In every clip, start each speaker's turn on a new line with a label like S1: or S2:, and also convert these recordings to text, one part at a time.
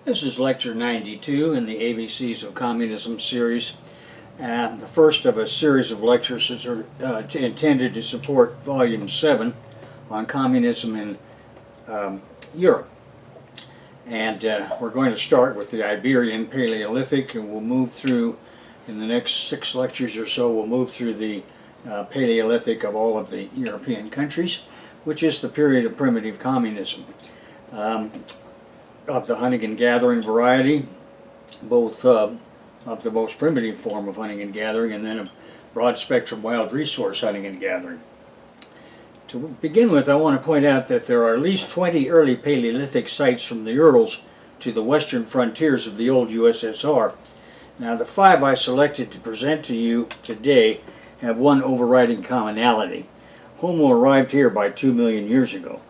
S1: This is Lecture 92 in the ABCs of Communism series, and the first of a series of lectures is intended to support Volume 7 on Communism in Europe. And we're going to start with the Iberian Paleolithic, and we'll move through, in the next 6 lectures or so, we'll move through the Paleolithic of all of the European countries, which is the period of primitive communism. Of the hunting and gathering variety, both of the most primitive form of hunting and gathering, and then a broad spectrum wild resource hunting and gathering. To begin with, I want to point out that there are at least 20 early Paleolithic sites from the Urals to the western frontiers of the old USSR. Now, the 5 I selected to present to you today have one overriding commonality. Homo arrived here by 2 million years ago.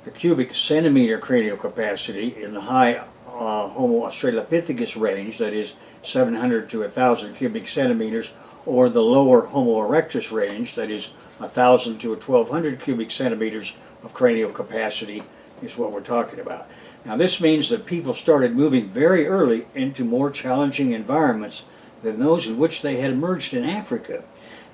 S1: The cubic centimeter cranial capacity in the high Homo australopithecus range, that is 700 to 1,000 cubic centimeters, or the lower Homo erectus range, that is 1,000 to 1,200 cubic centimeters of cranial capacity, is what we're talking about. Now, this means that people started moving very early into more challenging environments than those in which they had emerged in Africa.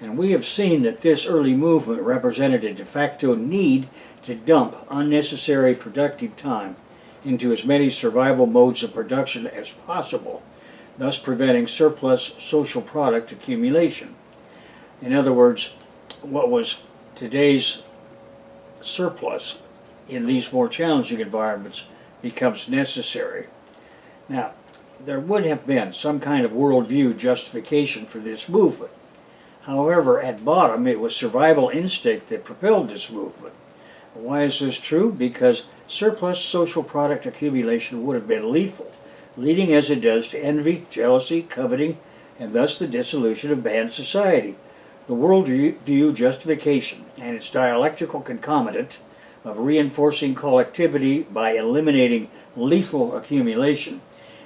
S1: And we have seen that this early movement represented a de facto need to dump unnecessary productive time into as many survival modes of production as possible, thus preventing surplus social product accumulation. In other words, what was today's surplus in these more challenging environments becomes necessary. Now, there would have been some kind of worldview justification for this movement. However, at bottom, it was survival instinct that propelled this movement. Why is this true? Because surplus social product accumulation would have been lethal, leading as it does to envy, jealousy, coveting, and thus the dissolution of banned society. The worldview justification and its dialectical concomitant of reinforcing collectivity by eliminating lethal accumulation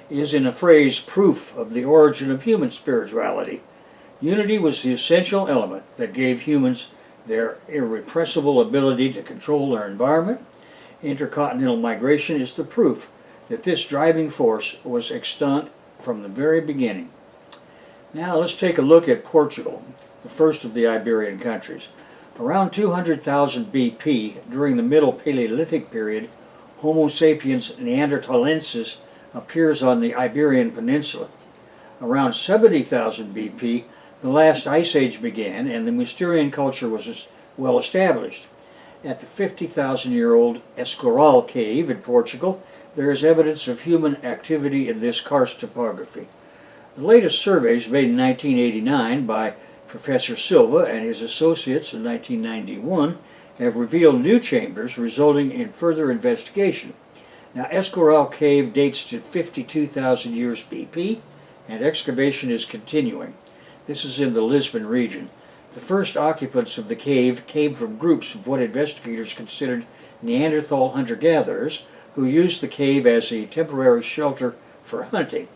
S1: is, in a phrase, proof of the origin of human spirituality. Unity was the essential element that gave humans their irrepressible ability to control their environment. Intercontinental migration is the proof that this driving force was extant from the very beginning. Now let's take a look at Portugal, the first of the Iberian countries. Around 200,000 BP, during the Middle Paleolithic period, Homo sapiens neanderthalensis appears on the Iberian Peninsula. Around 70,000 BP, the last ice age began, and the Mousterian culture was well established. At the 50,000-year-old Urals cave in Portugal, there is evidence of human activity in this karst topography. The latest surveys made in 1989 by Professor Silva and his associates in 1991 have revealed new chambers, resulting in further investigation. Now, Urals cave dates to 52,000 years BP, and excavation is continuing. This is in the Lisbon region. The first occupants of the cave came from groups of what investigators considered Neanderthal hunter-gatherers who used the cave as a temporary shelter for hunting.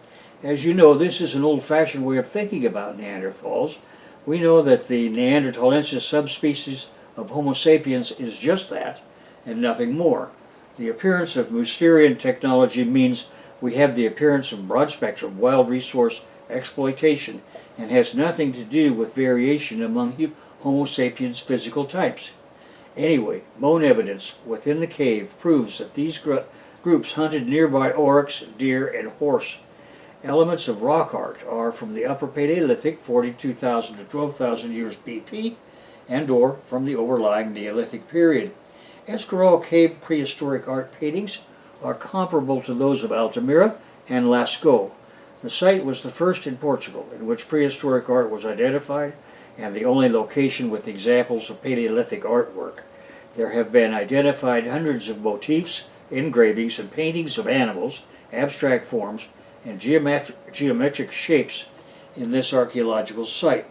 S1: As you know, this is an old-fashioned way of thinking about Neanderthals. We know that the Neanderthalensis subspecies of Homo sapiens is just that, and nothing more. The appearance of Mousterian technology means we have the appearance of broad-spectrum wild resource exploitation and has nothing to do with variation among Homo sapiens physical types. Anyway, bone evidence within the cave proves that these groups hunted nearby oryx, deer, and horse. Elements of rock art are from the Upper Paleolithic, 42,000 to 12,000 years BP, and or from the overlying Neolithic period. Urals cave prehistoric art paintings are comparable to those of Altamira and Lascaux. The site was the first in Portugal in which prehistoric art was identified, and the only location with examples of Paleolithic artwork. There have been identified hundreds of motifs, engravings, and paintings of animals, abstract forms, and geometric shapes in this archaeological site.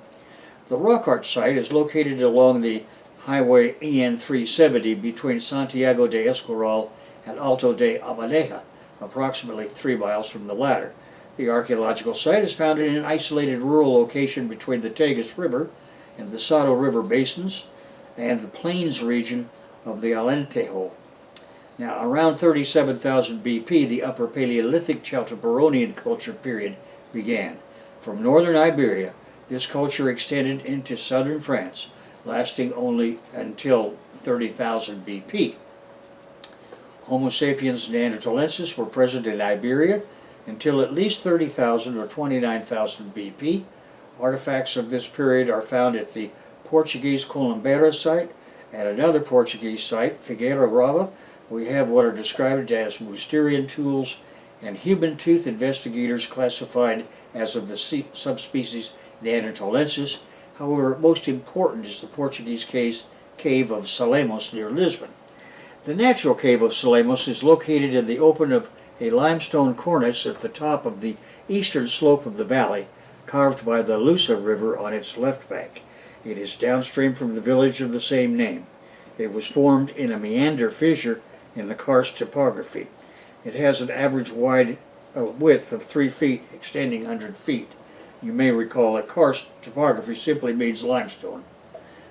S1: The rock art site is located along the Highway EN 370 between Santiago de Escorial and Alto de Abadea, approximately 3 miles from the latter. The archaeological site is found in an isolated rural location between the Tagus River and the Sado River basins and the plains region of the Alentejo. Now, around 37,000 BP, the Upper Paleolithic Celto-Caronian culture period began. From northern Iberia, this culture extended into southern France, lasting only until 30,000 BP. Homo sapiens neanderthalensis were present in Iberia until at least 30,000 or 29,000 BP. Artifacts of this period are found at the Portuguese Colombeira site and another Portuguese site, Figueira Brava. We have what are described as Mousterian tools and human tooth investigators classified as of the subspecies Neanderthalensis. However, most important is the Portuguese cave of Salemos near Lisbon. The natural cave of Salemos is located in the open of a limestone cornice at the top of the eastern slope of the valley, carved by the Lusa River on its left bank. It is downstream from the village of the same name. It was formed in a meander fissure in the karst topography. It has an average width of 3 feet, extending 100 feet. You may recall that karst topography simply means limestone.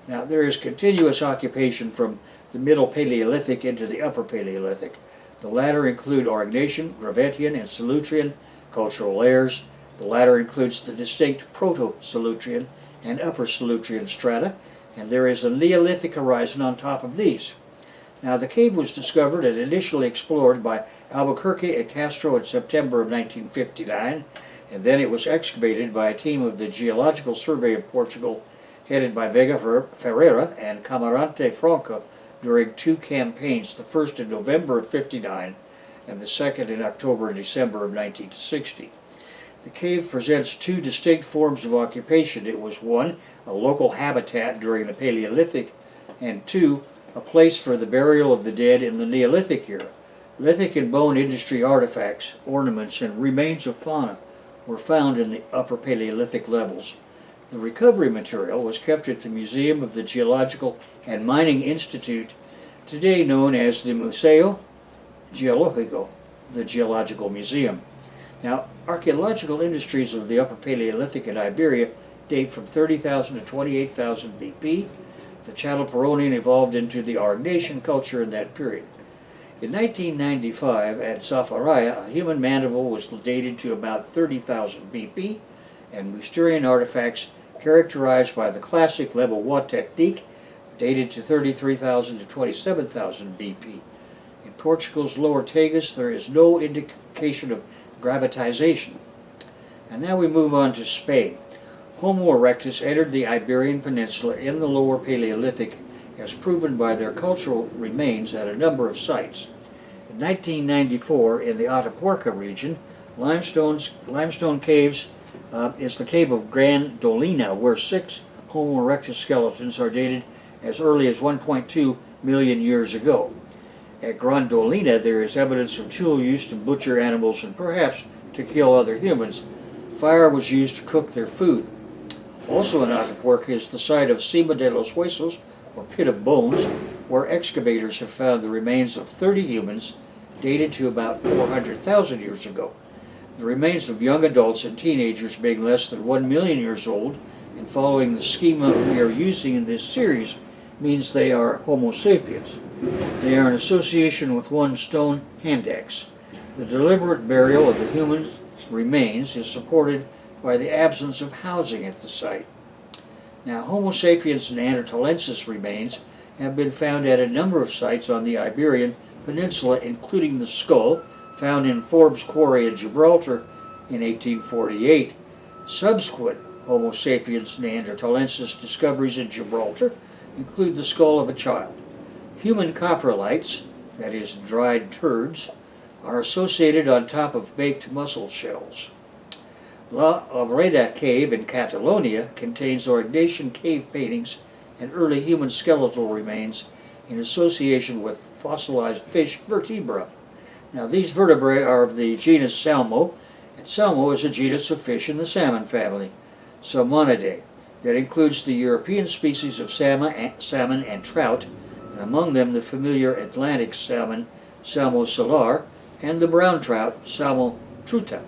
S1: Now, there is continuous occupation from the Middle Paleolithic into the Upper Paleolithic. The latter include Aurignacian, Gravettian, and Solutrean cultural layers. The latter includes the distinct Proto-Solutrean and Upper Solutrean strata, and there is a Neolithic horizon on top of these. Now, the cave was discovered and initially explored by Albuquerque and Castro in September of 1959, and then it was excavated by a team of the Geological Survey of Portugal, headed by Vega Ferreira and Camarante Franco, during 2 campaigns, the first in November of '59 and the second in October and December of 1960. The cave presents 2 distinct forms of occupation. It was 1, a local habitat during the Paleolithic, and 2, a place for the burial of the dead in the Neolithic era. Lithic and bone industry artifacts, ornaments, and remains of fauna were found in the Upper Paleolithic levels. The recovery material was kept at the Museum of the Geological and Mining Institute, today known as the Museo Geológico, the Geological Museum. Now, archaeological industries of the Upper Paleolithic in Iberia date from 30,000 to 28,000 BP. The Celto-Caronian evolved into the Aurignacian culture in that period. In 1995, at Zafaraya, a human mandible was dated to about 30,000 BP, and Mousterian artifacts characterized by the classic level Wa technique dated to 33,000 to 27,000 BP. In Portugal's Lower Tagus, there is no indication of gravitization. And now we move on to Spain. Homo erectus entered the Iberian Peninsula in the Lower Paleolithic, as proven by their cultural remains at a number of sites. In 1994, in the Atapuerca region, limestone caves is the cave of Gran Dolina, where 6 Homo erectus skeletons are dated as early as 1.2 million years ago. At Gran Dolina, there is evidence of tool used to butcher animals and perhaps to kill other humans. Fire was used to cook their food. Also in Atapuerca is the site of Cima de los Huesos, or Pit of Bones, where excavators have found the remains of 30 humans dated to about 400,000 years ago. The remains of young adults and teenagers being less than 1 million years old, and following the schema we are using in this series, means they are Homo sapiens. They are in association with 1 stone hand axe. The deliberate burial of the human remains is supported by the absence of housing at the site. Now, Homo sapiens neanderthalensis remains have been found at a number of sites on the Iberian Peninsula, including the skull, found in Forbes Quarry in Gibraltar in 1848. Subsequent Homo sapiens neanderthalensis discoveries in Gibraltar include the skull of a child. Human coprolites, that is, dried turds, are associated on top of baked mussel shells. La Obreda Cave in Catalonia contains Aurignacian cave paintings and early human skeletal remains in association with fossilized fish vertebra. Now, these vertebrae are of the genus Salmo, and Salmo is a genus of fish in the salmon family, Salmonidae, that includes the European species of salmon and trout, and among them the familiar Atlantic salmon, Salmo salar, and the brown trout, Salmo truta.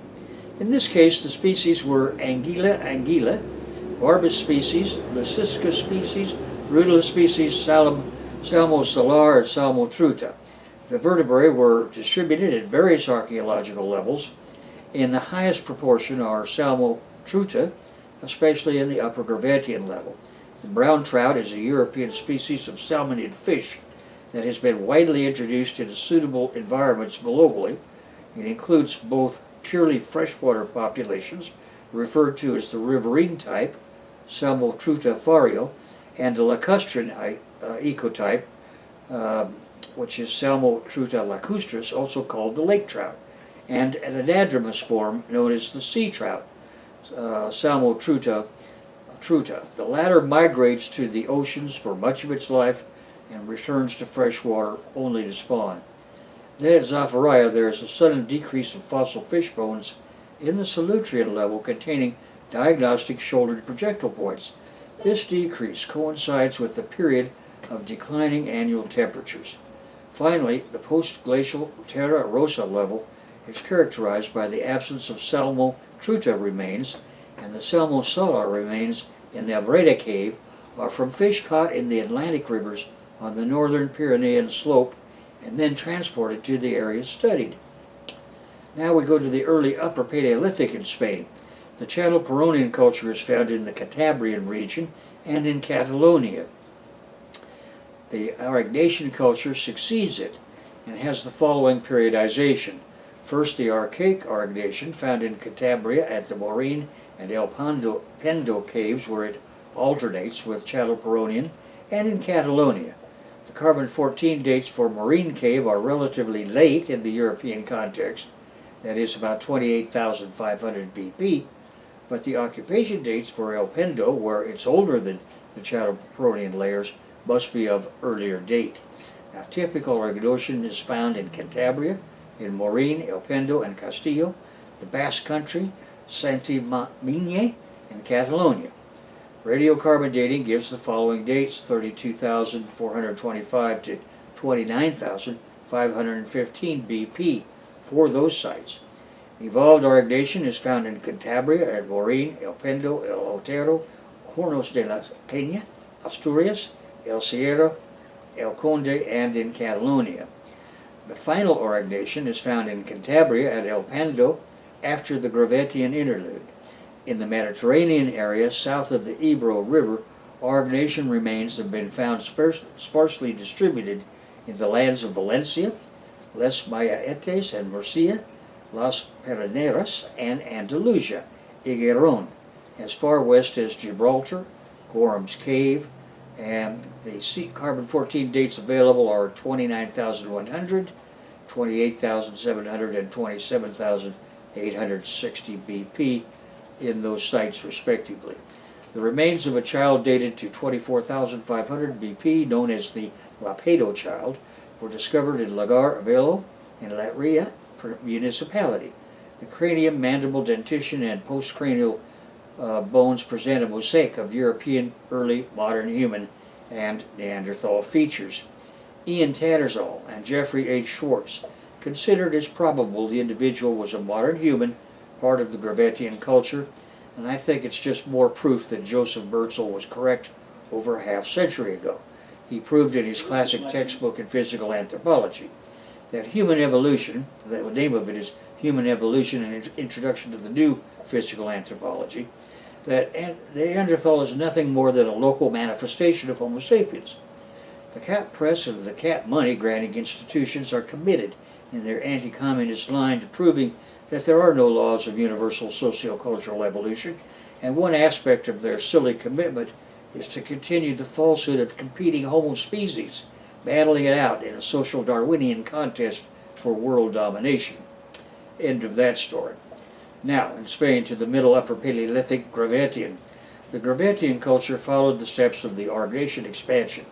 S1: In this case, the species were Anguilla, Barbus species, Leuciscus species, Rudula species, Salmo salar, and Salmo truta. The vertebrae were distributed at various archaeological levels. In the highest proportion are Salmo-Truta, especially in the upper Gravettian level. The brown trout is a European species of salmonid fish that has been widely introduced into suitable environments globally. It includes both purely freshwater populations, referred to as the riverine type, Salmo-Truta fario, and the lacustrine ecotype, which is Salmo-Truta lacustris, also called the lake trout, and an anadromous form known as the sea trout, Salmo-Truta truta. The latter migrates to the oceans for much of its life and returns to fresh water only to spawn. Then at Zafaria there is a sudden decrease of fossil fish bones in the Solutrean level containing diagnostic shouldered projectile points. This decrease coincides with the period of declining annual temperatures. Finally, the post-glacial Terra Rossa level is characterized by the absence of Salmo-Truta remains, and the Salmo-Sola remains in the Iberian Cave are from fish caught in the Atlantic rivers on the northern Pyrenean slope and then transported to the areas studied. Now we go to the early Upper Paleolithic in Spain. The chattel Caronian culture is found in the Cantabrian region and in Catalonia. The Aurignacian culture succeeds it and has the following periodization. First, the Archaic Aurignacian, found in Cantabria at the Morine and El Pendo caves, where it alternates with Chattel-Caronian, and in Catalonia. The carbon-14 dates for Morine Cave are relatively late in the European context, that is about 28,500 BP, but the occupation dates for El Pendo, where it's older than the Chattel-Caronian layers, must be of earlier date. Now, typical Aurignacian is found in Cantabria, in Morine, El Pendo, and Castillo, the Basque Country, Saint-Emilion, and Catalonia. Radiocarbon dating gives the following dates: 32,425 to 29,515 BP for those sites. Evolved Aurignacian is found in Cantabria at Morine, El Pendo, El Otero, Hornos de la Peña, Asturias, El Sierra, El Conde, and in Catalonia. The final Aurignacian is found in Cantabria at El Pendo after the Gravettian interlude. In the Mediterranean area south of the Ebro River, Aurignacian remains have been found sparsely distributed in the lands of Valencia, Les Mayaetes and Murcia, Las Perineras, and Andalusia, Higueron, as far west as Gibraltar, Gorham's Cave, and the carbon-14 dates available are 29,100, 28,700, and 27,860 BP in those sites respectively. The remains of a child dated to 24,500 BP, known as the Lapedo child, were discovered in Lagar Velo and Latria municipality. The cranium, mandible, dentition, and postcranial bones present a mosaic of European, early, modern human, and Neanderthal features. Ian Tattersall and Jeffrey H. Schwartz considered as probable the individual was a modern human, part of the Gravettian culture, and I think it's just more proof that Joseph Burtzel was correct over a half-century ago. He proved in his classic textbook in physical anthropology that human evolution, the name of it is Human Evolution and Introduction to the New Physical Anthropology, that Neanderthal is nothing more than a local manifestation of Homo sapiens. The Cat Press and the Cat Money granting institutions are committed in their anti-communist line to proving that there are no laws of universal sociocultural evolution, and one aspect of their silly commitment is to continue the falsehood of competing Homo species, battling it out in a social Darwinian contest for world domination. End of that story. Now, in Spain, to the Middle Upper Paleolithic Gravettian. The Gravettian culture followed the steps of the Aurignacian expansion,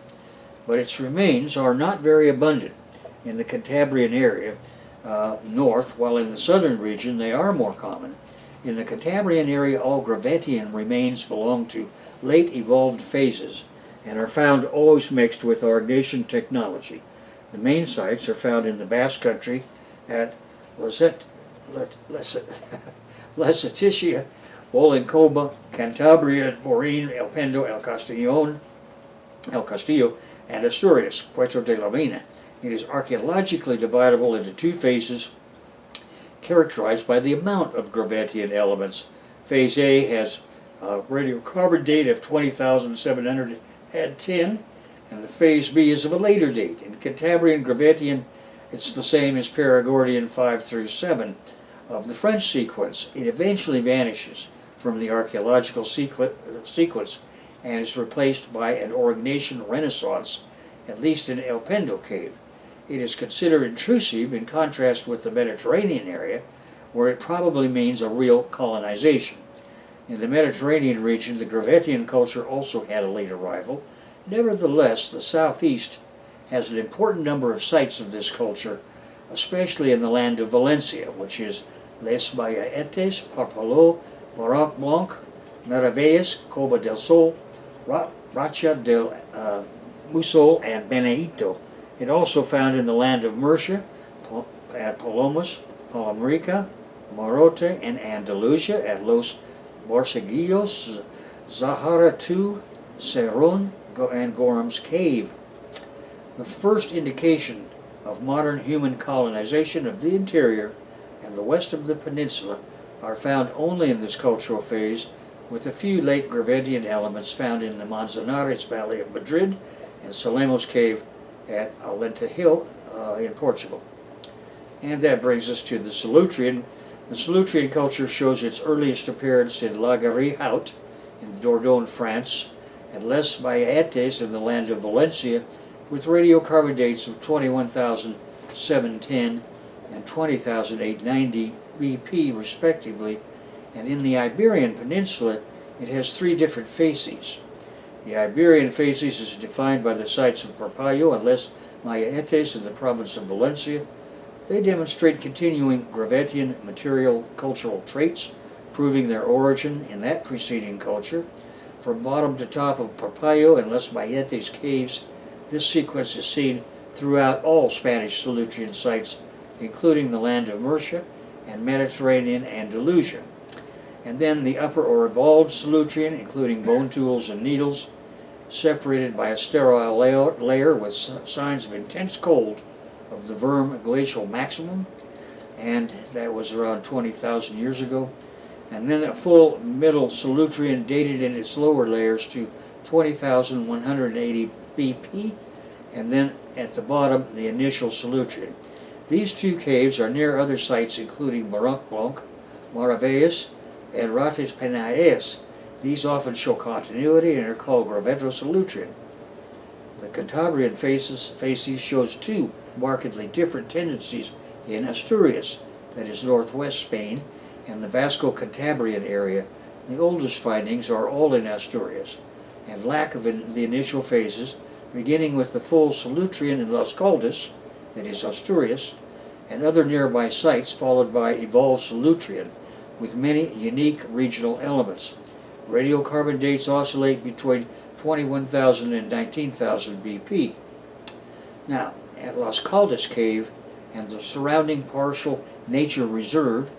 S1: but its remains are not very abundant in the Cantabrian area north, while in the southern region they are more common. In the Cantabrian area, all Gravettian remains belong to late evolved phases and are found always mixed with Aurignacian technology. The main sites are found in the Basque Country at Leticia, Bolincoba, Cantabria, Morine, El Pendo, El Castillo, and Asturias, Puerto de la Mina, It is archaeologically dividable into two phases characterized by the amount of Gravettian elements. Phase A has a radiocarbon date of 20,710, and the phase B is of a later date. In Cantabrian Gravettian, it's the same as Perigordian 5 through 7 of the French sequence. It eventually vanishes from the archaeological sequence and is replaced by an Aurignacian Renaissance, at least in El Pendo Cave. It is considered intrusive in contrast with the Mediterranean area, where it probably means a real colonization. In the Mediterranean region, the Gravettian culture also had a late arrival. Nevertheless, the southeast has an important number of sites of this culture, especially in the land of Valencia, which is Les Bayaetes, Parpaló, Barranc Blanc, Maravillas, Cova del Sol, Racha del Musol, and Benito. It also found in the land of Murcia, at Palomas, Palamarica, Marote, and Andalusia, at Los Borseguillos, Zahara II, Cerrón, and Gorham's Cave. The first indication of modern human colonization of the interior and the west of the peninsula are found only in this cultural phase, with a few late Gravettian elements found in the Manzanares Valley of Madrid and Solemos Cave at Alentejo in Portugal. And that brings us to the Solutrean. The Solutrean culture shows its earliest appearance in La Garrie-Haute in Dordogne, France, and Les Bayetes in the land of Valencia, with radiocarbon dates of 21,710 and 20,890 BP respectively, and in the Iberian Peninsula it has three different phases. The Iberian Phases is defined by the sites of Parpallo and Les Mayetes in the province of Valencia. They demonstrate continuing Gravettian material cultural traits, proving their origin in that preceding culture. From bottom to top of Parpallo and Les Mayetes caves, this sequence is seen throughout all Spanish Solutrean sites, including the land of Murcia and Mediterranean Andalusia. And then the upper or evolved Solutrean, including bone tools and needles, separated by a sterile layer with signs of intense cold of the Würm glacial maximum, and that was around 20,000 years ago. And then a full middle Solutrean dated in its lower layers to 20,180 BP, and then at the bottom the initial Solutrean. These two caves are near other sites including Barranc Blanc, Maravillas, and Rates Penaies. These often show continuity and are called Gravetto Solutrean. The Cantabrian Phases shows two markedly different tendencies in Asturias, that is northwest Spain, and the Vasco-Cantabrian area. The oldest findings are all in Asturias, and lack of the initial phases, beginning with the full Solutrean in Las Caldas, that is Asturias, and other nearby sites, followed by evolved Solutrean, with many unique regional elements. Radiocarbon dates oscillate between 21,000 and 19,000 BP. Now, at Las Caldas Cave and the surrounding partial nature reserve,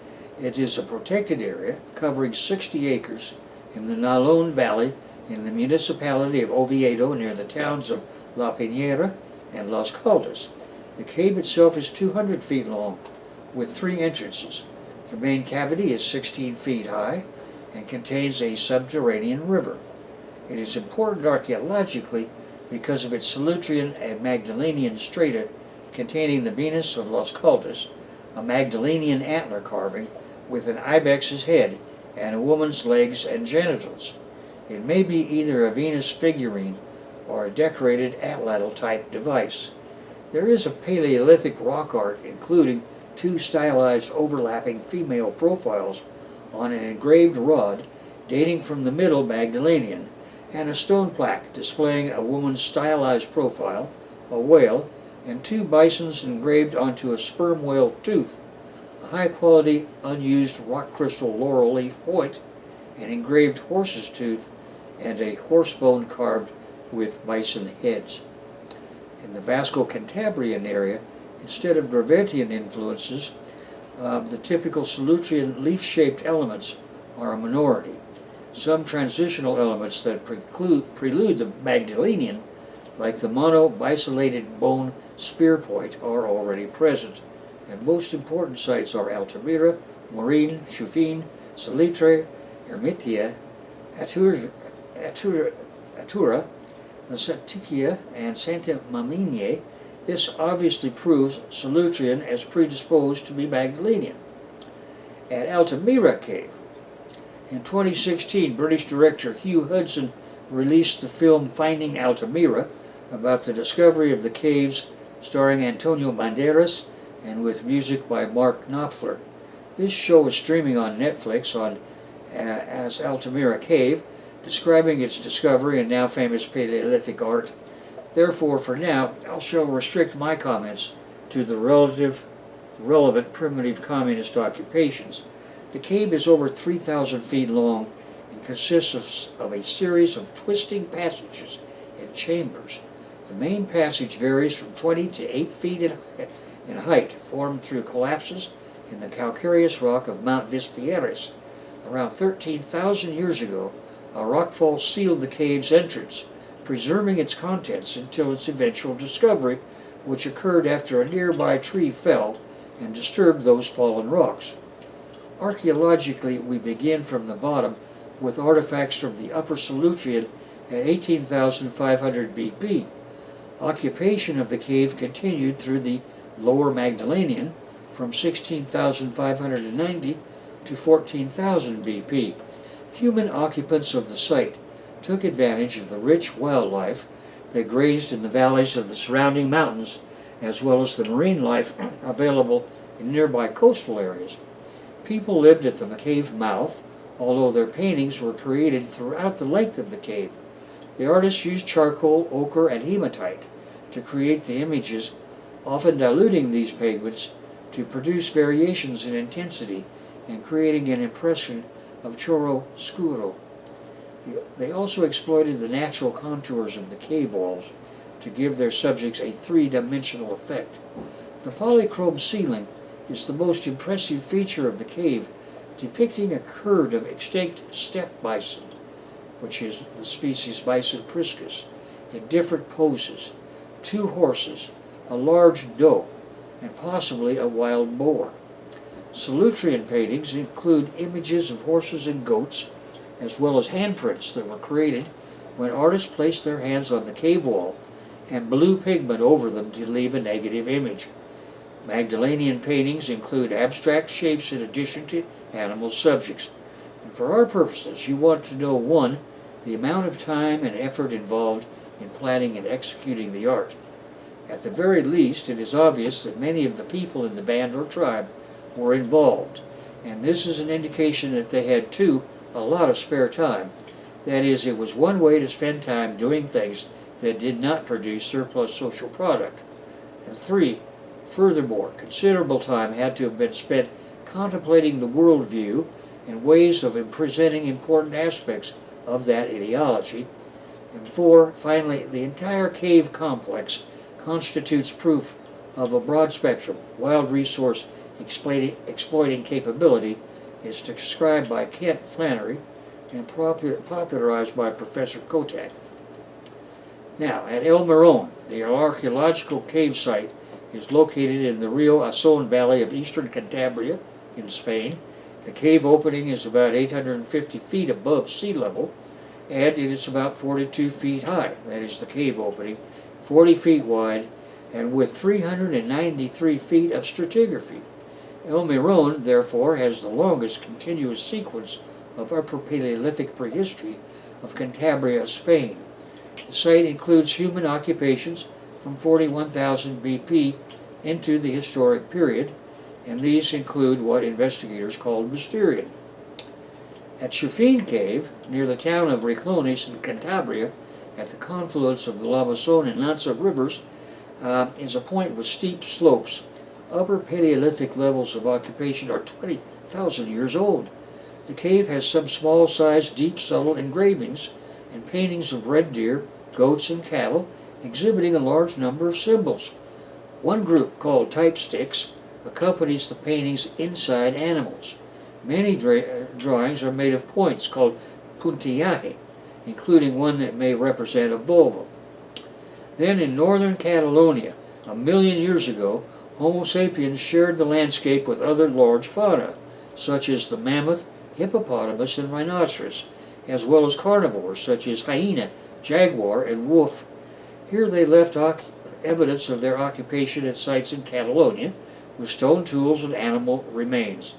S1: it is a protected area covering 60 acres in the Nalón Valley in the municipality of Oviedo, near the towns of La Piñera and Las Caldas. The cave itself is 200 feet long, with three entrances. The main cavity is 16 feet high and contains a subterranean river. It is important archaeologically because of its Solutrean and Magdalenian strata containing the Venus of Las Caldas, a Magdalenian antler carving with an ibex's head and a woman's legs and genitals. It may be either a Venus figurine or a decorated atlatl-type device. There is a Paleolithic rock art including two stylized overlapping female profiles on an engraved rod dating from the Middle Magdalenian, and a stone plaque displaying a woman's stylized profile, a whale, and two bisons engraved onto a sperm whale tooth, a high-quality unused rock crystal laurel leaf point, an engraved horse's tooth, and a horse bone carved with bison heads. In the Vasco-Cantabrian area, instead of Gravettian influences, the typical Solutrean leaf-shaped elements are a minority. Some transitional elements that prelude the Magdalenian, like the mono-bisolated bone spear point are already present, and most important sites are Altamira, Morin, Chufin, Salitre, Ermitia, Atura, Nasatikia, and Santa Maminie. This obviously proves Solutrean as predisposed to be Magdalenian. At Altamira Cave, in 2016, British director Hugh Hudson released the film Finding Altamira, about the discovery of the caves, starring Antonio Banderas and with music by Mark Knopfler. This show is streaming on Netflix as Altamira Cave, describing its discovery and now famous Paleolithic art. Therefore, for now, I shall restrict my comments to the relevant primitive communist occupations. The cave is over 3,000 feet long and consists of a series of twisting passages and chambers. The main passage varies from 20 to 8 feet in height, formed through collapses in the calcareous rock of Mount Vispieres. Around 13,000 years ago, a rockfall sealed the cave's entrance, preserving its contents until its eventual discovery, which occurred after a nearby tree fell and disturbed those fallen rocks. Archaeologically, we begin from the bottom with artifacts from the Upper Solutrean at 18,500 BP. Occupation of the cave continued through the Lower Magdalenian from 16,590 to 14,000 BP. Human occupants of the site took advantage of the rich wildlife that grazed in the valleys of the surrounding mountains, as well as the marine life available in nearby coastal areas. People lived at the cave mouth, although their paintings were created throughout the length of the cave. The artists used charcoal, ochre, and hematite to create the images, often diluting these pigments to produce variations in intensity and creating an impression of chiaroscuro. They also exploited the natural contours of the cave walls to give their subjects a three-dimensional effect. The polychrome ceiling is the most impressive feature of the cave, depicting a herd of extinct steppe bison, which is the species Bison priscus, in different poses, 2 horses, a large doe, and possibly a wild boar. Solutrean paintings include images of horses and goats, as well as handprints that were created when artists placed their hands on the cave wall and blew pigment over them to leave a negative image. Magdalenian paintings include abstract shapes in addition to animal subjects. And for our purposes, you want to know 1, the amount of time and effort involved in planning and executing the art. At the very least, it is obvious that many of the people in the band or tribe were involved, and this is an indication that they had, too, a lot of spare time. That is, it was one way to spend time doing things that did not produce surplus social product. And 3, furthermore, considerable time had to have been spent contemplating the worldview and ways of presenting important aspects of that ideology. And 4, finally, the entire cave complex constitutes proof of a broad spectrum, wild resource exploiting capability, is described by Kent Flannery and popularized by Professor Kotak. Now, at El Morón, the archaeological cave site is located in the Rio Asón Valley of eastern Cantabria in Spain. The cave opening is about 850 feet above sea level, and it is about 42 feet high. That is the cave opening, 40 feet wide, and with 393 feet of stratigraphy. El Morón, therefore, has the longest continuous sequence of Upper Paleolithic prehistory of Cantabria, Spain. The site includes human occupations from 41,000 BP into the historic period, and these include what investigators called Mysterian. At Chufin Cave, near the town of Reclones in Cantabria, at the confluence of the Lamazon and Lanza rivers, is a point with steep slopes. Upper Paleolithic levels of occupation are 20,000 years old. The cave has some small-sized, deep, subtle engravings and paintings of red deer, goats, and cattle, exhibiting a large number of symbols. One group, called type sticks, accompanies the painting's inside animals. Many drawings are made of points called puntillaje, including one that may represent a vulva. Then in northern Catalonia, 1 million years ago, Homo sapiens shared the landscape with other large fauna, such as the mammoth, hippopotamus, and rhinoceros, as well as carnivores such as hyena, jaguar, and wolf. Here they left evidence of their occupation at sites in Catalonia, with stone tools and animal remains.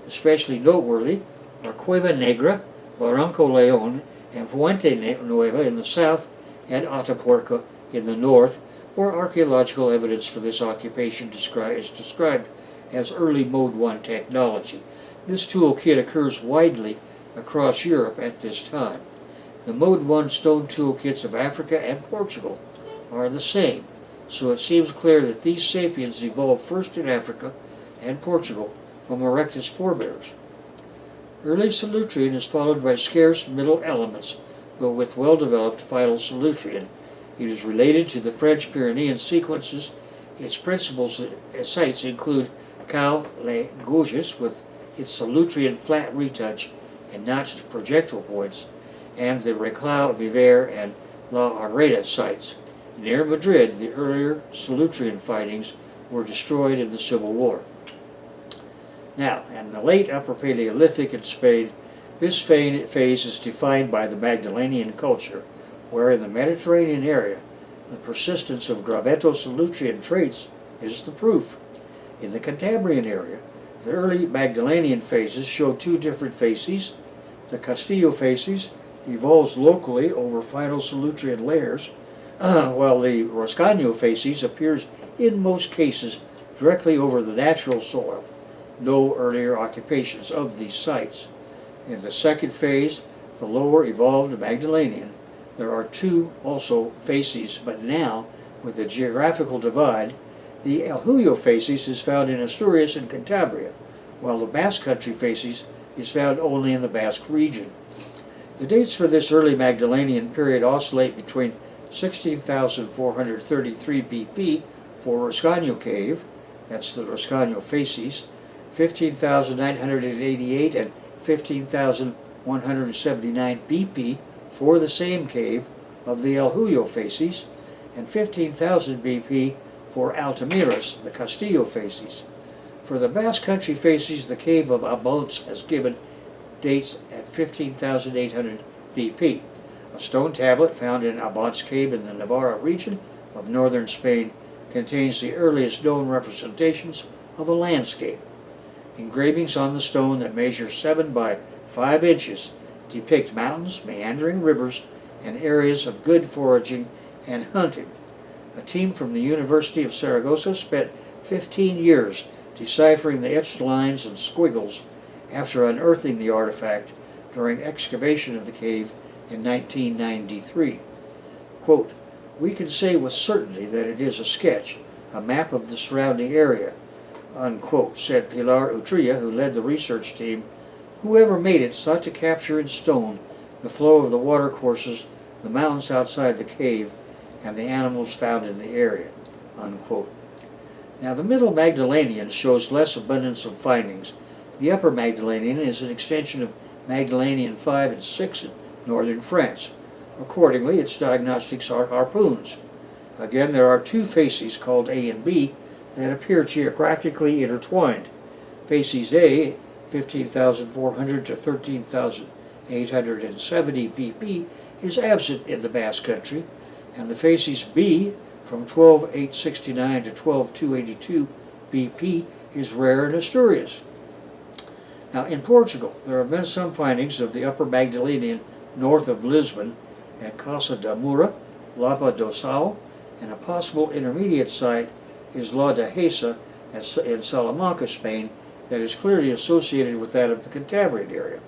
S1: Especially noteworthy are Cueva Negra, Barranco León, and Fuente Nueva in the south, and Atapuerca in the north, where archaeological evidence for this occupation is described as early Mode 1 technology. This toolkit occurs widely across Europe at this time. The Mode 1 stone toolkits of Africa and Portugal are the same, so it seems clear that these sapiens evolved first in Africa and Portugal from erectus forebears. Early Solutrean is followed by scarce middle elements, but with well-developed final Solutrean. It is related to the French Pyrenean sequences. Its principal sites include Caux les Gauges, with its Solutrean flat retouch and notched projectile points, and the Reclau, Viver, and La Arreda sites. Near Madrid, the earlier Solutrean findings were destroyed in the Civil War. Now, in the late Upper Paleolithic in Spain, this phase is defined by the Magdalenian culture, where in the Mediterranean area, the persistence of Gravetto-Solutrean traits is the proof. In the Cantabrian area, the early Magdalenian phases show two different facies. The Castillo facies evolves locally over final Solutrean layers, while the Roscano facies appears in most cases directly over the natural soil. No earlier occupations of these sites. In the second phase, the lower evolved Magdalenian, there are two also facies, but now, with a geographical divide, the El Huyo facies is found in Asturias and Cantabria, while the Basque Country facies is found only in the Basque region. The dates for this early Magdalenian period oscillate between 16,433 BP for Roscano Cave, that's the Roscano facies, 15,988 and 15,179 BP for the same cave of the El Huyo facies, and 15,000 BP for Altamiras, the Castillo facies. For the Basque Country facies, the cave of Abons has given dates at 15,800 BP. A stone tablet found in Abons Cave in the Navarra region of northern Spain contains the earliest known representations of a landscape. Engravings on the stone that measure 7 by 5 inches depict mountains, meandering rivers, and areas of good foraging and hunting. A team from the University of Saragossa spent 15 years deciphering the etched lines and squiggles after unearthing the artifact during excavation of the cave in 1993. Quote, "We can say with certainty that it is a sketch, a map of the surrounding area," unquote, said Pilar Utria, who led the research team. "Whoever made it sought to capture in stone the flow of the watercourses, the mountains outside the cave, and the animals found in the area," unquote. Now, the Middle Magdalenian shows less abundance of findings. The Upper Magdalenian is an extension of Magdalenian 5 and 6 in northern France. Accordingly, its diagnostics are harpoons. Again, there are two facies called A and B that appear geographically intertwined. Facies A, 15,400 to 13,870 BP, is absent in the Basque Country, and the facies B, from 12,869 to 12,282 BP, is rare in Asturias. Now, in Portugal, there have been some findings of the Upper Magdalenian north of Lisbon at Casa da Moura, Lapa do Sal, and a possible intermediate site is La Dehesa in Salamanca, Spain, that is clearly associated with that of the Cantabrian area.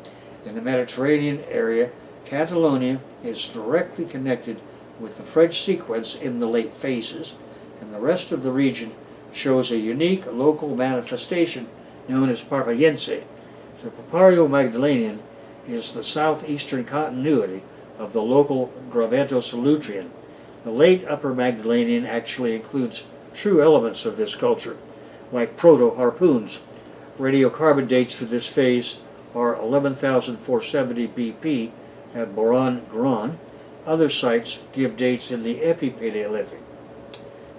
S1: In the Mediterranean area, Catalonia is directly connected with the French sequence in the late phases, and the rest of the region shows a unique local manifestation known as Parpaiense. The Papario Magdalenian is the southeastern continuity of the local Gravetto-Solutrean. The late Upper Magdalenian actually includes true elements of this culture, like proto-harpoons. Radiocarbon dates for this phase are 11,470 BP at Boron Gran. Other sites give dates in the Epipaleolithic.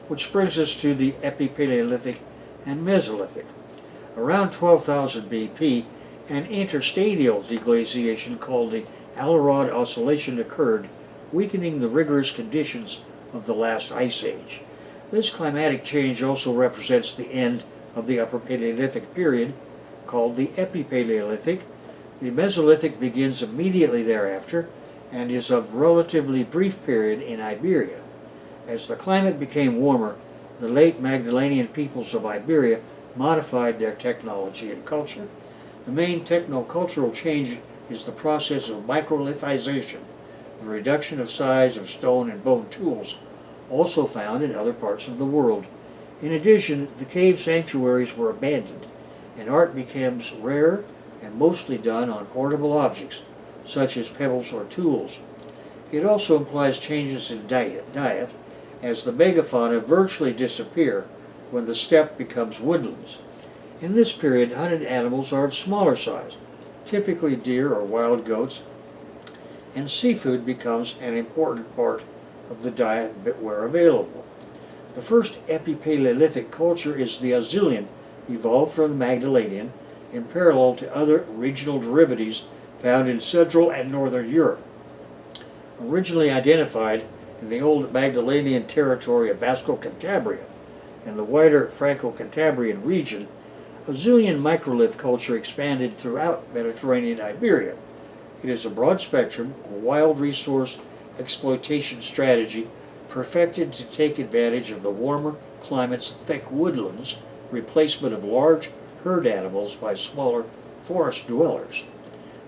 S1: which brings us to the Epipaleolithic and Mesolithic. Around 12,000 BP, an interstadial deglaciation called the Allarod Oscillation occurred, weakening the rigorous conditions of the last ice age. This climatic change also represents the end of the Upper Paleolithic period, called the Epipaleolithic. The Mesolithic begins immediately thereafter and is of relatively brief period in Iberia. As the climate became warmer, the late Magdalenian peoples of Iberia modified their technology and culture. The main techno-cultural change is the process of microlithization, the reduction of size of stone and bone tools, also found in other parts of the world. In addition, the cave sanctuaries were abandoned, and art becomes rare and mostly done on portable objects, such as pebbles or tools. It also implies changes in diet, as the megafauna virtually disappear when the steppe becomes woodlands. In this period, hunted animals are of smaller size, typically deer or wild goats, and seafood becomes an important part of the diet where available. The first Epipaleolithic culture is the Azilian, evolved from the Magdalenian, in parallel to other regional derivatives found in Central and Northern Europe. Originally identified in the old Magdalenian territory of Vasco-Cantabria and the wider Franco-Cantabrian region, Azilian microlith culture expanded throughout Mediterranean Iberia. It is a broad-spectrum, wild resource exploitation strategy perfected to take advantage of the warmer climate's thick woodlands, replacement of large herd animals by smaller forest dwellers.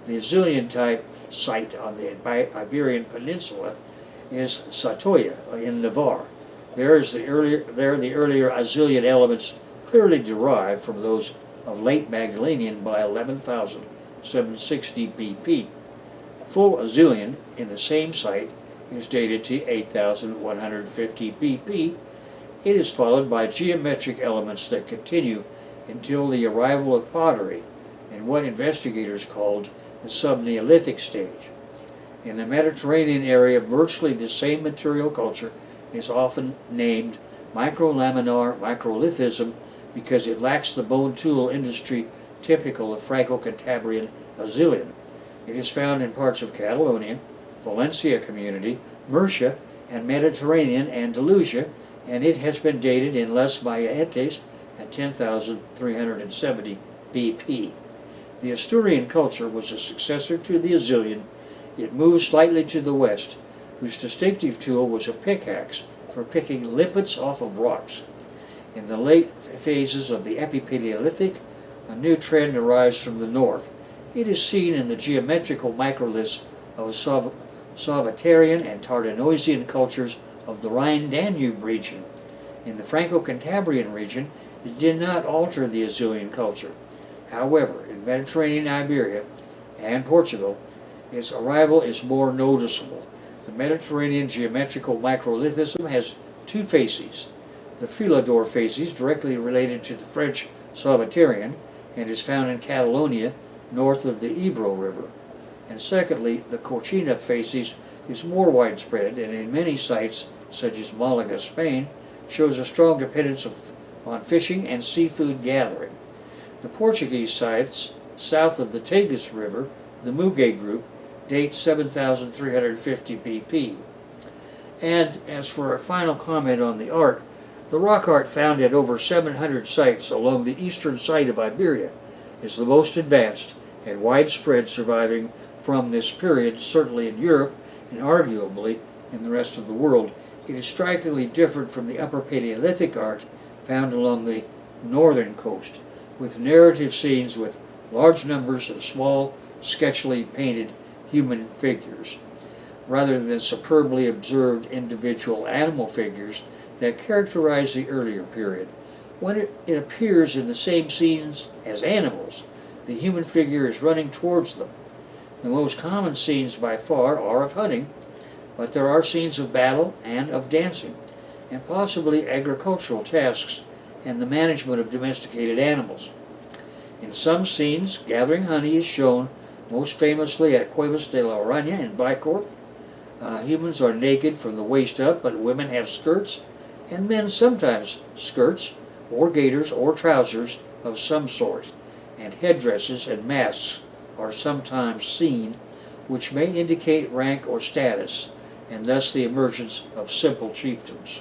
S1: The Azilian type site on the Iberian Peninsula is Satoya in Navarre. There the earlier Azilian elements clearly derived from those of late Magdalenian by 11,760 BP. Full Azilian in the same site is dated to 8,150 BP. It is followed by geometric elements that continue until the arrival of pottery in what investigators called the Subneolithic stage. In the Mediterranean area, virtually the same material culture is often named microlaminar microlithism because it lacks the bone tool industry typical of Franco-Cantabrian Azilian. It is found in parts of Catalonia, Valencia community, Murcia, and Mediterranean Andalusia, and it has been dated in Les Mayetes at 10,370 BP. The Asturian culture was a successor to the Azilian. It moved slightly to the west, whose distinctive tool was a pickaxe for picking limpets off of rocks. In the late phases of the Epipaleolithic, a new trend arrives from the north. It is seen in the geometrical microliths of Solutrean and Tardenoisian cultures of the Rhine-Danube region. In the Franco-Cantabrian region, it did not alter the Azilian culture. However, in Mediterranean Iberia and Portugal, its arrival is more noticeable. The Mediterranean geometrical microlithism has two phases. The Filador phases, directly related to the French Solutrean, and is found in Catalonia, north of the Ebro River. And secondly, the Cochina phases is more widespread and in many sites, such as Malaga, Spain, shows a strong dependence on fishing and seafood gathering. The Portuguese sites south of the Tagus River, the Muge group, date 7,350 BP. And as for a final comment on the art, the rock art found at over 700 sites along the eastern side of Iberia is the most advanced and widespread surviving from this period, certainly in Europe and arguably in the rest of the world. It is strikingly different from the Upper Paleolithic art found along the northern coast, with narrative scenes with large numbers of small, sketchily painted human figures, rather than superbly observed individual animal figures that characterize the earlier period. When it appears in the same scenes as animals, the human figure is running towards them. The most common scenes by far are of hunting, but there are scenes of battle and of dancing, and possibly agricultural tasks and the management of domesticated animals. In some scenes, gathering honey is shown, most famously at Cuevas de la Araña in Bicorp. Humans are naked from the waist up, but women have skirts, and men sometimes skirts or gaiters or trousers of some sort, and headdresses and masks are sometimes seen, which may indicate rank or status, and thus the emergence of simple chiefdoms.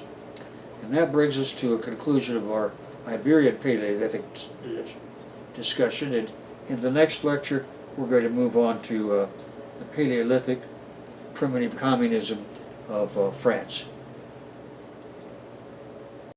S1: And that brings us to a conclusion of our Iberian Paleolithic discussion, and in the next lecture we're going to move on to the Paleolithic primitive communism of France.